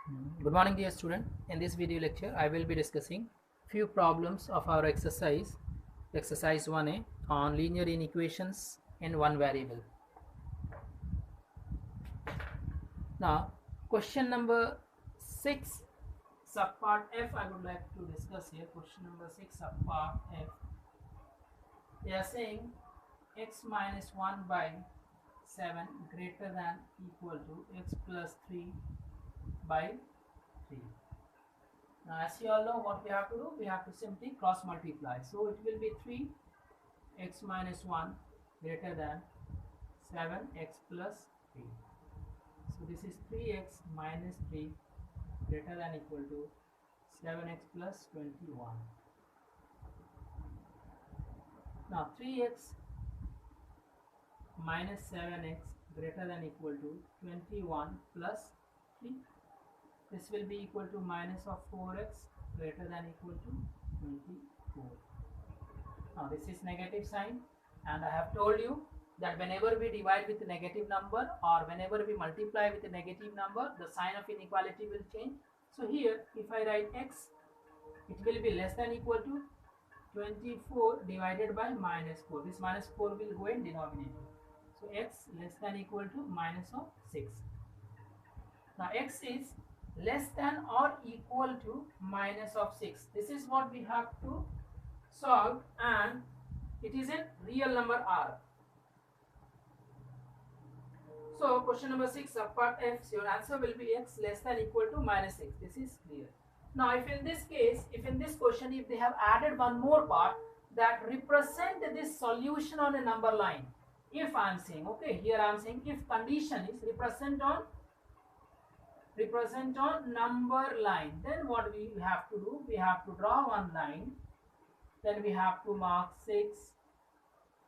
Good morning, dear student. In this video lecture, I will be discussing few problems of our exercise 1A on linear inequations in one variable. Now, question number 6, subpart F, I would like to discuss here. Question number 6, subpart F. They are saying x minus 1 by 7 greater than equal to x plus 3 by 3. Now, as you all know, what we have to do, we have to simply cross multiply. So it will be 3x minus 1 greater than 7x plus 3. So this is 3x minus 3 greater than equal to 7x plus 21. Now 3x minus 7x greater than equal to 21 plus 3. This will be equal to minus of 4x greater than equal to 24. Now this is negative sign, and I have told you that whenever we divide with a negative number or whenever we multiply with a negative number, the sign of inequality will change. So here if I write x, it will be less than equal to 24 divided by minus 4. This minus 4 will go in denominator. So x less than equal to minus of 6. Now x is less than or equal to minus of 6. This is what we have to solve, and it is in real number r. So question number 6, subpart F, your answer will be x less than equal to minus 6. This is clear. Now if in this case, if in this question, if they have added one more part that represent this solution on a number line, if I am saying, okay, here I am saying if condition is represent on number line, then what we have to do, we have to draw one line, then we have to mark 6,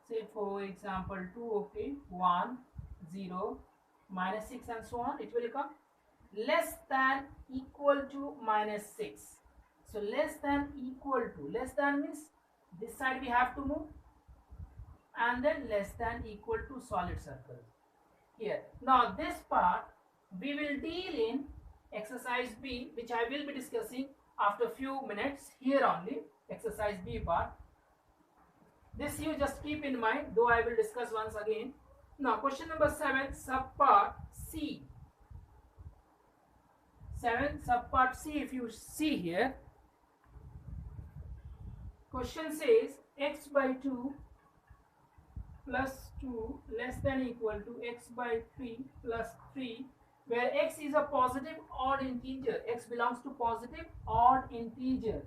say for example 2, okay, 1, 0, minus 6 and so on. It will come less than equal to minus 6. So less than equal to, less than means this side we have to move, and then less than equal to solid circle here. Now this part we will deal in exercise B, which I will be discussing after few minutes here only, exercise B part. This you just keep in mind, though I will discuss once again. Now question number 7, subpart C. 7, subpart C, if you see here, question says x by 2 plus 2 less than equal to x by 3 plus 3, where x is a positive odd integer. X belongs to positive odd integer.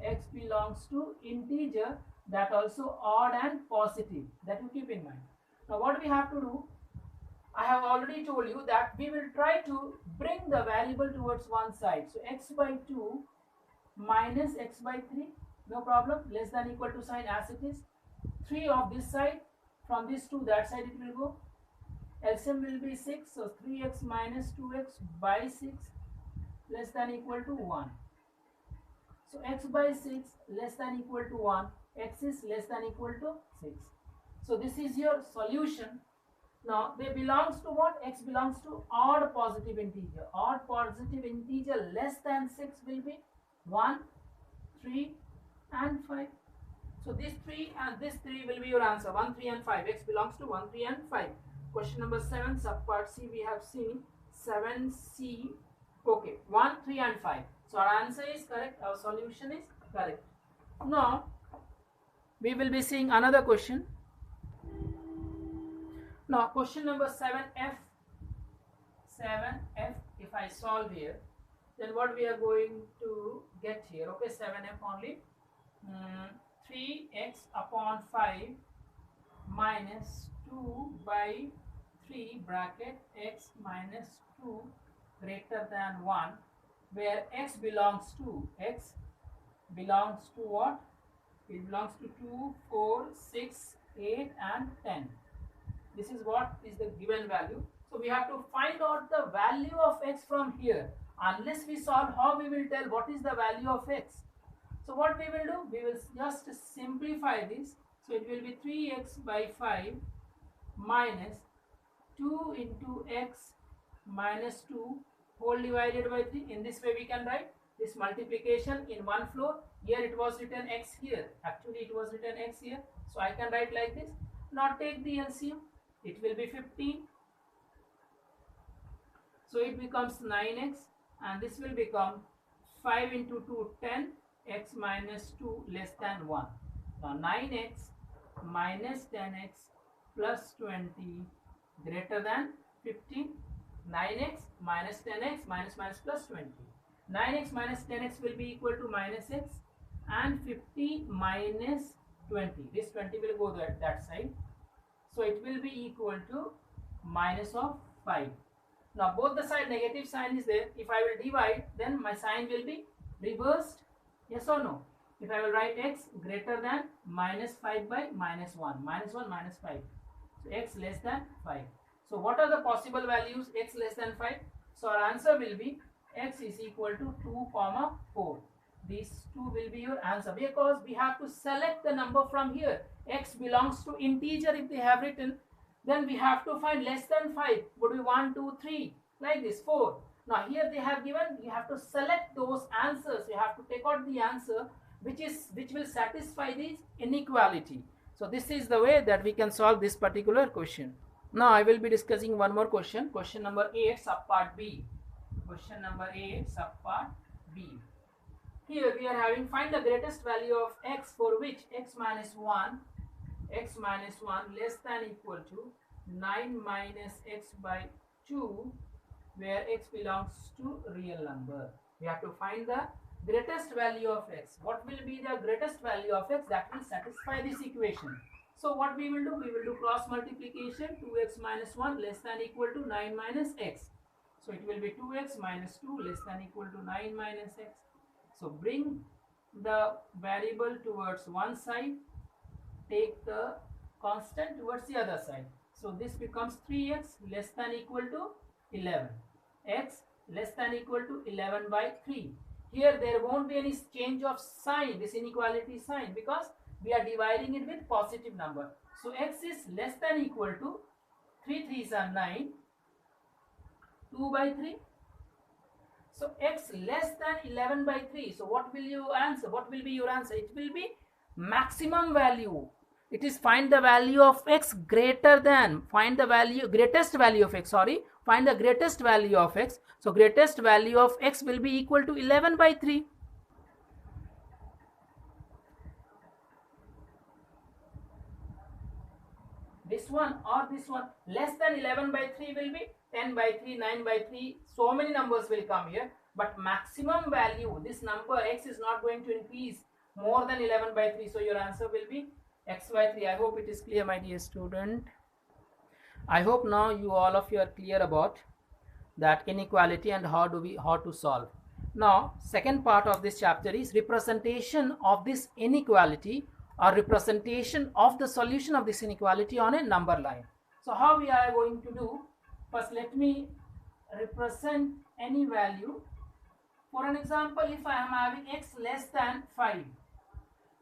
X belongs to integer that also odd and positive. That you keep in mind. Now what we have to do, I have already told you that we will try to bring the variable towards one side. So x by 2 minus x by 3, no problem, less than equal to sign as it is. 3 of this side, from this to that side it will go. LCM will be 6, so 3x minus 2x by 6 less than equal to 1. So x by 6 less than equal to 1, x is less than equal to 6. So this is your solution. Now they belongs to what? X belongs to odd positive integer. Odd positive integer less than 6 will be 1, 3 and 5. So this 3 and this 3 will be your answer. 1, 3 and 5. X belongs to 1, 3 and 5. Question number 7, subpart C, we have seen 7C. Okay, 1, 3 and 5. So our answer is correct. Our solution is correct. Now we will be seeing another question. Now question number 7F. 7F, if I solve here, then what we are going to get here? Okay, 7F only. 3x upon 5 minus 2 by 3 bracket x minus 2 greater than 1, where x belongs to what? It belongs to 2, 4, 6, 8 and 10. This is what is the given value. So we have to find out the value of x from here. Unless we solve, how we will tell what is the value of x? So what we will do, we will just simplify this. So it will be 3x by 5 minus 2 into x minus 2 whole divided by 3. In this way we can write this multiplication in one floor. Here it was written x here. Actually it was written x here. So I can write like this. Now take the LCM. It will be 15. So it becomes 9x and this will become 5 into 2 10, x minus 2 less than 1. Now 9x minus 10x plus 20 greater than 15. 9x minus 10x minus minus plus 20. 9x minus 10x will be equal to minus x and 50 minus 20. This 20 will go that side. So it will be equal to minus of 5. Now both the side negative sign is there. If I will divide, then my sign will be reversed. Yes or no? If I will write x greater than minus 5 by minus 1. Minus 1 minus 5. So x less than 5. So what are the possible values x less than 5? So our answer will be x is equal to 2 comma 4. These two will be your answer because we have to select the number from here. X belongs to integer if they have written. Then we have to find less than 5. Would be 1, 2, 3 like this 4. Now here they have given, you have to select those answers. You have to take out the answer which will satisfy this inequality. So this is the way that we can solve this particular question. Now I will be discussing one more question. Question number 8 subpart B. Question number 8 subpart B. Here we are having find the greatest value of x for which x minus 1 less than equal to 9 minus x by 2 where x belongs to real number. We have to find the greatest value of x. What will be the greatest value of x that will satisfy this equation? So what we will do? We will do cross multiplication. 2x minus 1 less than equal to 9 minus x. So it will be 2x minus 2 less than equal to 9 minus x. So bring the variable towards one side, take the constant towards the other side. So this becomes 3x less than equal to 11. X less than equal to 11 by 3. Here there won't be any change of sign, this inequality sign, because we are dividing it with positive number. So x is less than equal to 3 3s are 9, 2 by 3. So x less than 11 by 3. So what will you answer? What will be your answer? It will be maximum value. It is find the value of x greater than, find the value, greatest value of x, sorry, find the greatest value of x. So greatest value of x will be equal to 11 by 3. This one or this one. Less than 11 by 3 will be 10 by 3, 9 by 3. So many numbers will come here. But maximum value, this number x is not going to increase more than 11 by 3. So your answer will be x by 3. I hope it is clear, my dear student. I hope now you all of you are clear about that inequality and how to solve. Now second part of this chapter is representation of this inequality or representation of the solution of this inequality on a number line. So how we are going to do? First let me represent any value. For an example, if I am having x less than 5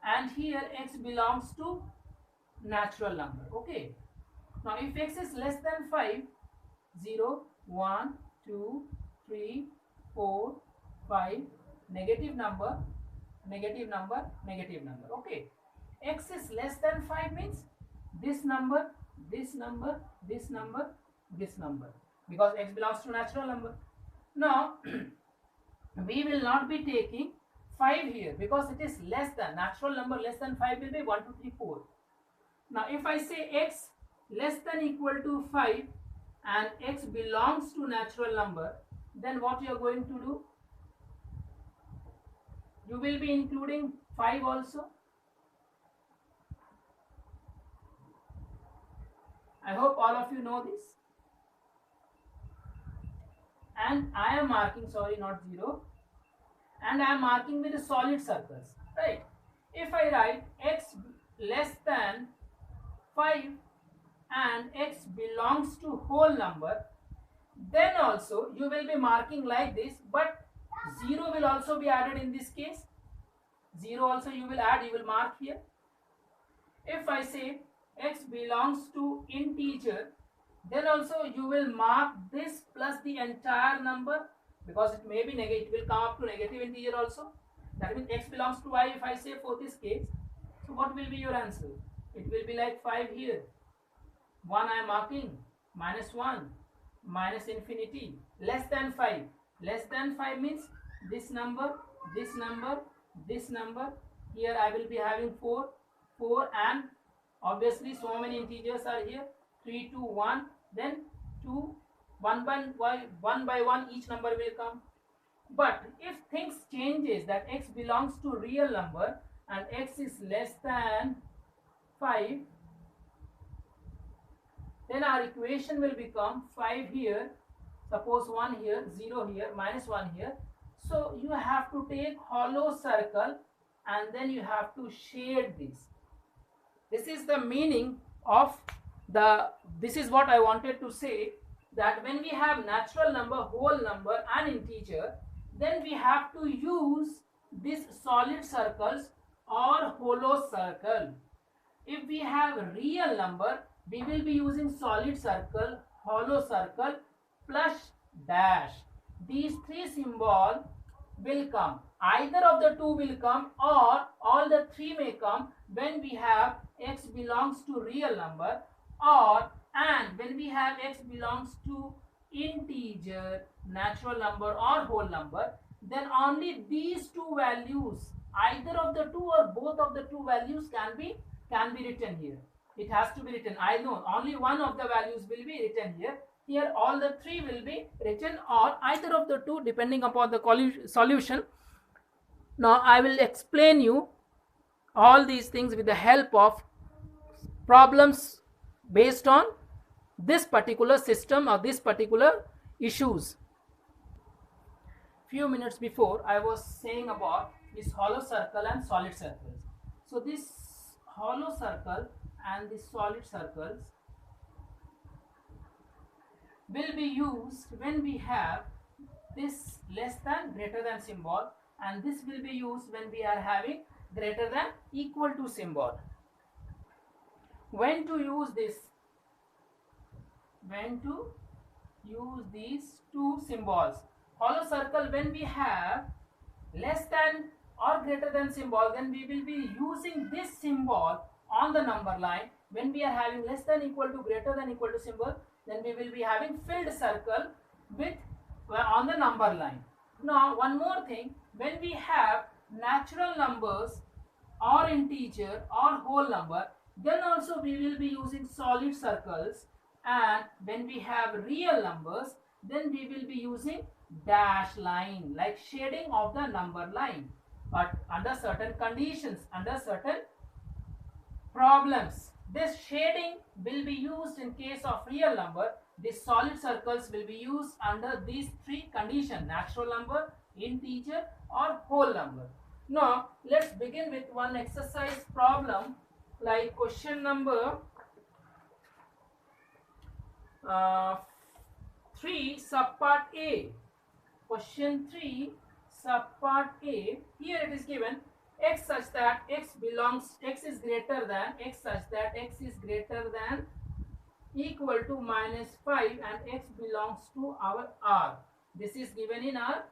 and here x belongs to natural number. Okay. Now if x is less than 5, 0, 1, 2, 3, 4, 5, negative number, negative number, negative number. Okay. X is less than 5 means this number, this number, this number, this number, because x belongs to natural number. Now we will not be taking 5 here because it is less than, natural number less than 5 will be 1, 2, 3, 4. Now if I say x less than equal to 5 and x belongs to natural number, then what you are going to do? You will be including 5 also. I hope all of you know this. And I am marking, sorry, not 0. And I am marking with the solid circles, right? If I write x less than 5 and x belongs to whole number, then also you will be marking like this, but 0 will also be added in this case. 0 also you will add, you will mark here. If I say x belongs to integer, then also you will mark this plus the entire number because it may be negative, it will come up to negative integer also. That means x belongs to y if I say for this case. So what will be your answer? It will be like 5 here. 1 I am marking, minus 1, minus infinity, less than 5. Less than 5 means this number, this number, this number. Here I will be having 4, 4, and obviously so many integers are here. 3, 2, 1, then 2, 1 by 1 each number will come. But if things changes that x belongs to real number and x is less than 5, then our equation will become 5 here, suppose 1 here, 0 here, minus 1 here. So you have to take hollow circle and then you have to shade this. This is the meaning of this is what I wanted to say, that when we have natural number, whole number and integer, then we have to use these solid circles or hollow circle. If we have a real number, we will be using solid circle, hollow circle, plus dash. These three symbols will come. Either of the two will come or all the three may come when we have x belongs to real number, or and when we have x belongs to integer, natural number or whole number, then only these two values, either of the two or both of the two values can be written here. It has to be written. I know only one of the values will be written here. Here all the three will be written, or either of the two depending upon the solution. Now I will explain you all these things with the help of problems based on this particular system or this particular issues. Few minutes before I was saying about this hollow circle and solid circles. So this hollow circle and the solid circles will be used when we have this less than greater than symbol, and this will be used when we are having greater than equal to symbol. When to use this? When to use these two symbols? Hollow circle, when we have less than or greater than symbol, then we will be using this symbol on the number line. When we are having less than equal to greater than equal to symbol, then we will be having filled circle with on the number line. Now one more thing, when we have natural numbers or integer or whole number, then also we will be using solid circles, and when we have real numbers, then we will be using dash line, like shading of the number line. But under certain conditions, under certain problems, this shading will be used in case of real number. These solid circles will be used under these three conditions: natural number, integer or whole number. Now let's begin with one exercise problem, like question number 3 subpart A. Question 3 subpart A. Here it is given x such that x is greater than equal to minus 5 and x belongs to our R. This is given in our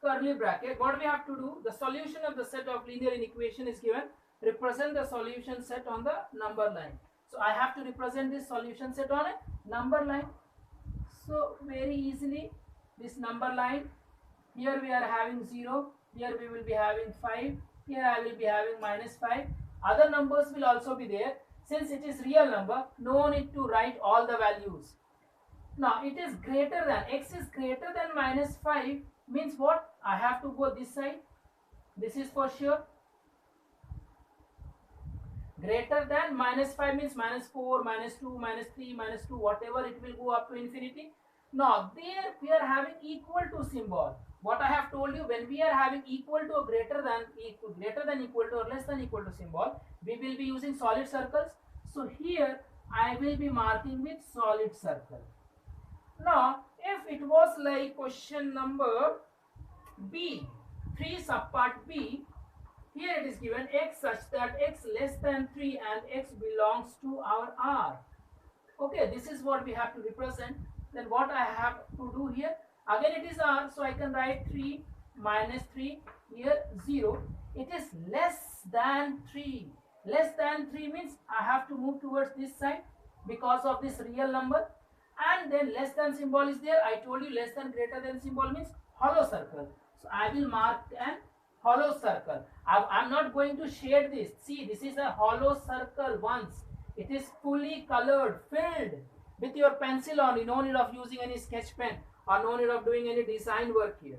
curly bracket. What we have to do? The solution of the set of linear inequation is given. Represent the solution set on the number line. So I have to represent this solution set on a number line. So very easily, this number line, here we are having 0, here we will be having 5, here I will be having minus 5. Other numbers will also be there. Since it is real number, no need to write all the values. Now it is greater than, x is greater than minus 5 means what? I have to go this side. This is for sure. Greater than minus 5 means minus 4, minus 2, minus 3, minus 2, whatever, it will go up to infinity. Now there we are having equal to symbol. What I have told you, when we are having equal to or greater than equal to or less than equal to symbol, we will be using solid circles. So here I will be marking with solid circle. Now if it was like question number B, 3 subpart B, here it is given x such that x less than 3 and x belongs to our R. Okay, this is what we have to represent. Then what I have to do here? Again it is r, so I can write 3 minus 3, here 0. It is less than 3. Less than 3 means I have to move towards this side because of this real number, and then less than symbol is there. I told you less than greater than symbol means hollow circle. So I will mark an hollow circle. I'm not going to shade this. See, this is a hollow circle once. It is fully colored, filled with your pencil only. No need of using any sketch pen or no need of doing any design work here.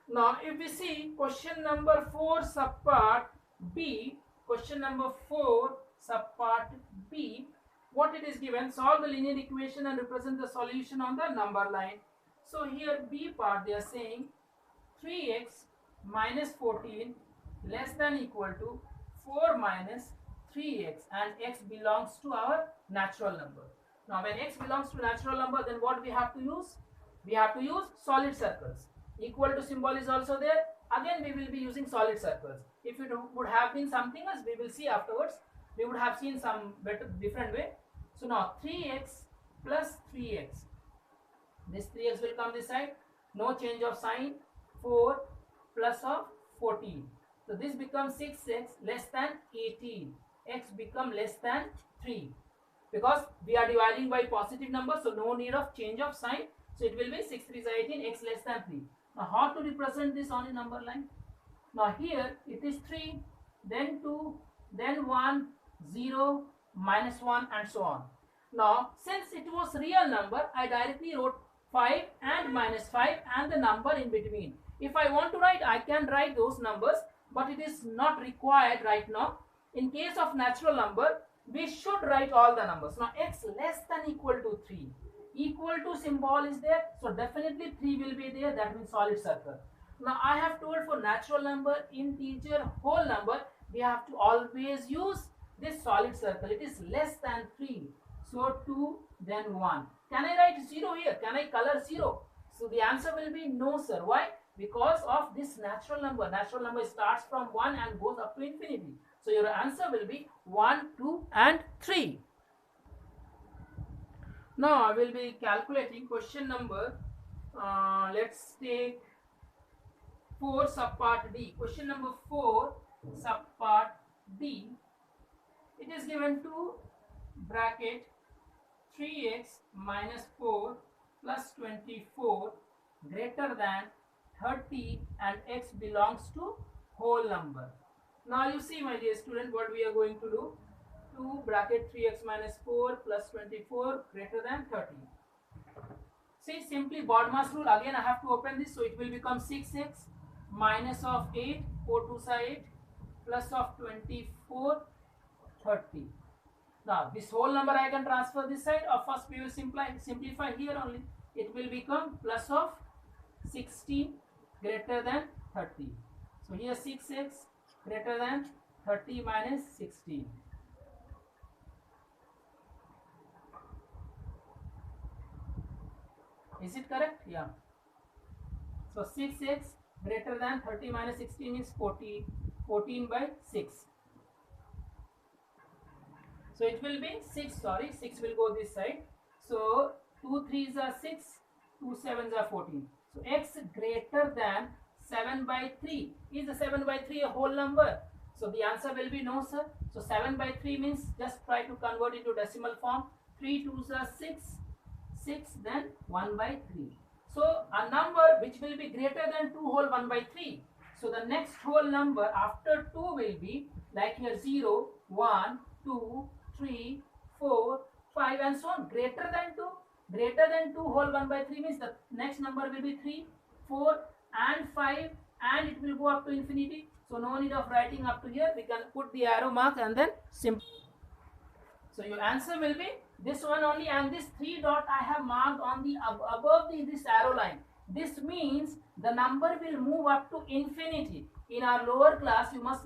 Now, if we see question number 4 subpart B, question number 4 subpart B, what it is given, solve the linear equation and represent the solution on the number line. So here B part they are saying 3x minus 14 less than equal to 4 minus 3x, and x belongs to our natural number. Now when x belongs to natural number, then what we have to use? We have to use solid circles. Equal to symbol is also there. Again we will be using solid circles. If it would have been something else, we will see afterwards. We would have seen some better different way. So now 3x plus 3x. This 3x will come this side. No change of sign. 4 plus of 14. So this becomes 6x less than 18. X become less than 3. Because we are dividing by positive number, so no need of change of sign. So it will be 6 3 is 18, x less than 3. Now how to represent this on a number line? Now here it is 3, then 2, then 1, 0, minus 1 and so on. Now since it was real number, I directly wrote 5 and minus 5 and the number in between. If I want to write, I can write those numbers, but it is not required right now. In case of natural number, we should write all the numbers. Now x less than equal to 3. Equal to symbol is there, so definitely 3 will be there, that means solid circle. Now I have told for natural number, integer, whole number, we have to always use this solid circle. It is less than 3. So 2, then 1. Can I write 0 here? Can I color 0? So the answer will be no, sir. Why? Because of this natural number. Natural number starts from 1 and goes up to infinity. So your answer will be 1, 2 and 3. Now I will be calculating question number, let's take 4 subpart D. Question number 4 subpart D. It is given to bracket 3x minus 4 plus 24 greater than 30 and x belongs to whole number. Now you see, my dear student, what we are going to do. 2 bracket 3x minus 4 plus 24 greater than 30. See, simply BODMAS rule. Again I have to open this, so it will become 6x minus of 8, 4 2 are 8, plus of 24, 30. Now this whole number I can transfer this side, or first we will simplify here only. It will become plus of 16 greater than 30. So here 6x greater than 30 minus 16. Is it correct? Yeah. So 6x greater than 30 minus 16 is 40. 14 by 6. So it will be 6, 6 will go this side. So 2 3s are 6, 2 7s are 14. So x greater than 7 by 3. Is the 7 by 3 a whole number? So the answer will be no, sir. So 7 by 3 means just try to convert into decimal form. 3 2s are 6, 6 then 1 by 3. So a number which will be greater than 2 whole 1 by 3. So the next whole number after 2 will be like here 0, 1, 2, 3, 4, 5 and so on. Greater than 2. Greater than 2 whole 1 by 3 means the next number will be 3, 4 and 5 and it will go up to infinity. So no need of writing up to here. We can put the arrow mark and then simple. So your answer will be this one only, and this 3 dot I have marked on the above this arrow line. This means the number will move up to infinity. In our lower class, you must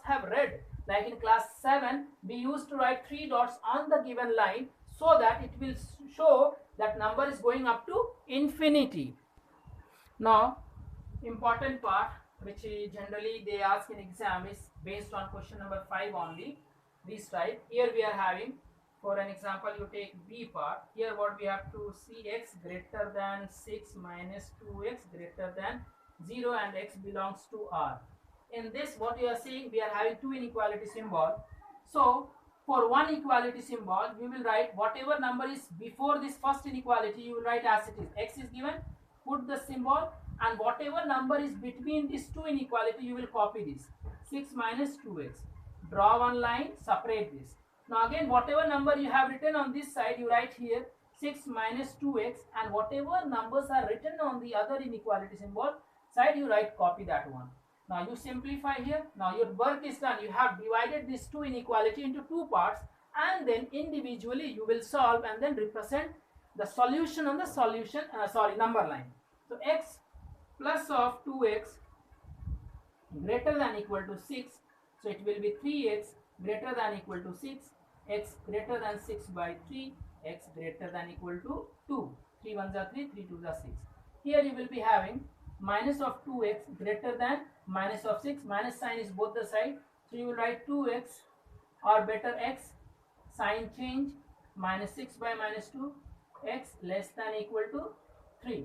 have read, like in class 7, we used to write 3 dots on the given line so that it will show that number is going up to infinity. Now, important part which generally they ask in exam is based on question number 5 only. This type. Here we are having For an example, you take B part. Here what we have to see, x greater than 6 minus 2x greater than 0 and x belongs to R. In this what you are seeing, we are having two inequality symbol. So for one equality symbol, we will write whatever number is before this first inequality, you will write as it is. X is given, put the symbol, and whatever number is between these two inequality, you will copy this. 6 minus 2x. Draw one line, separate this. Now again, whatever number you have written on this side, you write here 6 minus 2x, and whatever numbers are written on the other inequality symbol side, you write copy that one. Now you simplify here. Now your work is done. You have divided these two inequality into two parts, and then individually you will solve and then represent the solution on the solution number line. So x plus of 2x greater than equal to 6. So it will be 3x greater than equal to 6, x greater than 6 by 3, x greater than equal to 2. 3 ones are 3, 3 twos are 6. Here you will be having minus of 2x greater than minus of 6. Minus sign is both the side. So you will write 2x or better x, sign change, minus 6 by minus 2, x less than equal to 3.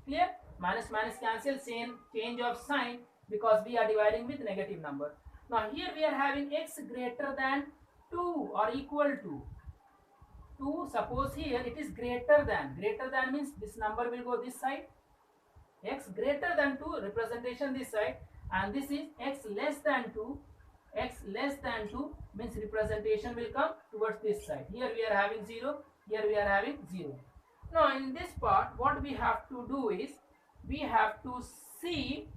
Clear? Minus minus cancel, same change of sign because we are dividing with negative number. Now here we are having x greater than 2 or equal to 2. Suppose here it is greater than. Greater than means this number will go this side. X greater than 2, representation this side, and this is x less than 2. X less than 2 means representation will come towards this side. Here we are having 0, here we are having 0. Now in this part what we have to do is we have to see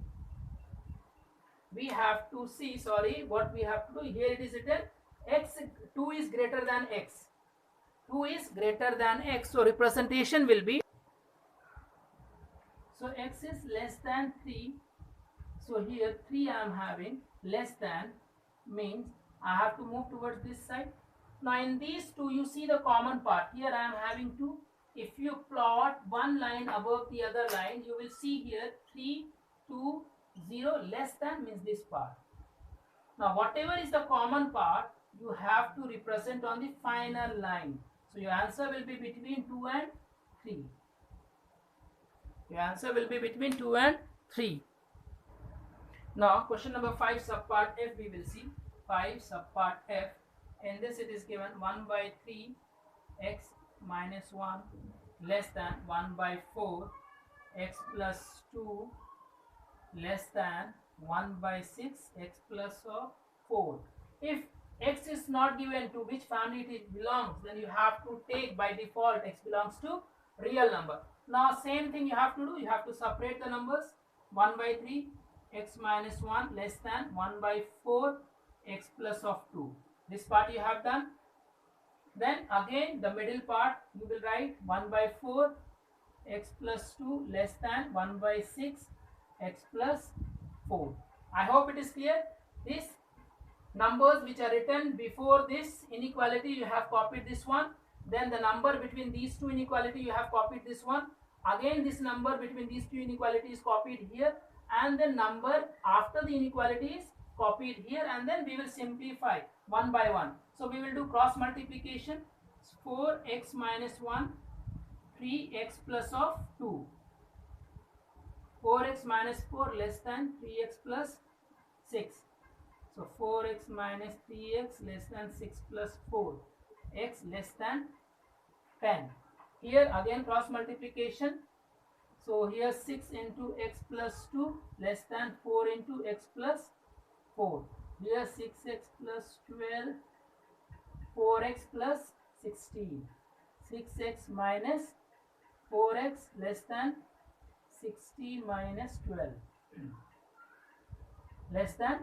what we have to do. Here it is written x 2 is greater than x. 2 is greater than x, so representation will be, so x is less than 3. So here 3 I am having, less than means I have to move towards this side. Now in these two you see the common part. Here I am having 2. If you plot one line above the other line, you will see here 3, 2, 0, less than means this part. Now whatever is the common part, you have to represent on the final line. So your answer will be between 2 and 3. Your answer will be between 2 and 3. Now question number 5 subpart F we will see. 5 subpart F. In this it is given 1 by 3 x minus 1 less than 1 by 4 x plus 2 less than 1 by 6 x plus 4. If x is not given to which family it belongs, then you have to take by default x belongs to real number. Now same thing you have to do. You have to separate the numbers. 1 by 3 x minus 1 less than 1 by 4 x plus of 2. This part you have done. Then again the middle part you will write 1 by 4 x plus 2 less than 1 by 6 x plus 4. I hope it is clear. These numbers which are written before this inequality, you have copied this one. Then the number between these two inequality, you have copied this one. Again this number between these two inequality is copied here, and the number after the inequality is copied here, and then we will simplify one by one. So we will do cross multiplication. 4x minus 1, 3x plus of 2. 4x minus 4 less than 3x plus 6. So 4x minus 3x less than 6 plus 4. X less than 10. Here again cross multiplication. So here 6 into x plus 2 less than 4 into x plus 4. Here 6x plus 12, 4x plus 16. 6x minus 4x less than 16 minus 12. Less than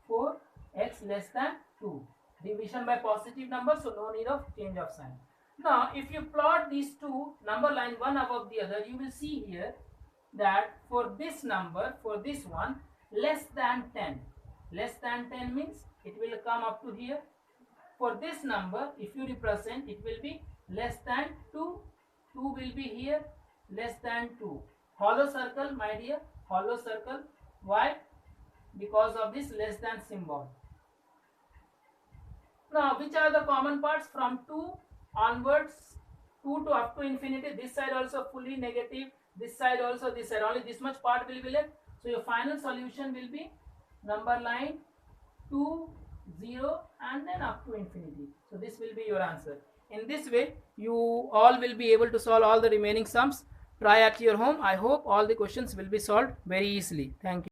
4, x less than 2. Division by positive number, so no need of change of sign. Now if you plot these two number line one above the other, you will see here that for this number, for this one, less than 10. Less than 10 means it will come up to here. For this number, if you represent, it will be less than 2. 2 will be here, less than 2. Hollow circle, my dear, hollow circle. Why? Because of this less than symbol. Now which are the common parts? From 2 onwards 2 to up to infinity, this side also fully negative, this side also, this side only this much part will be left. So your final solution will be number line 2, 0 and then up to infinity. So this will be your answer. In this way you all will be able to solve all the remaining sums. Try at your home. I hope all the questions will be solved very easily. Thank you.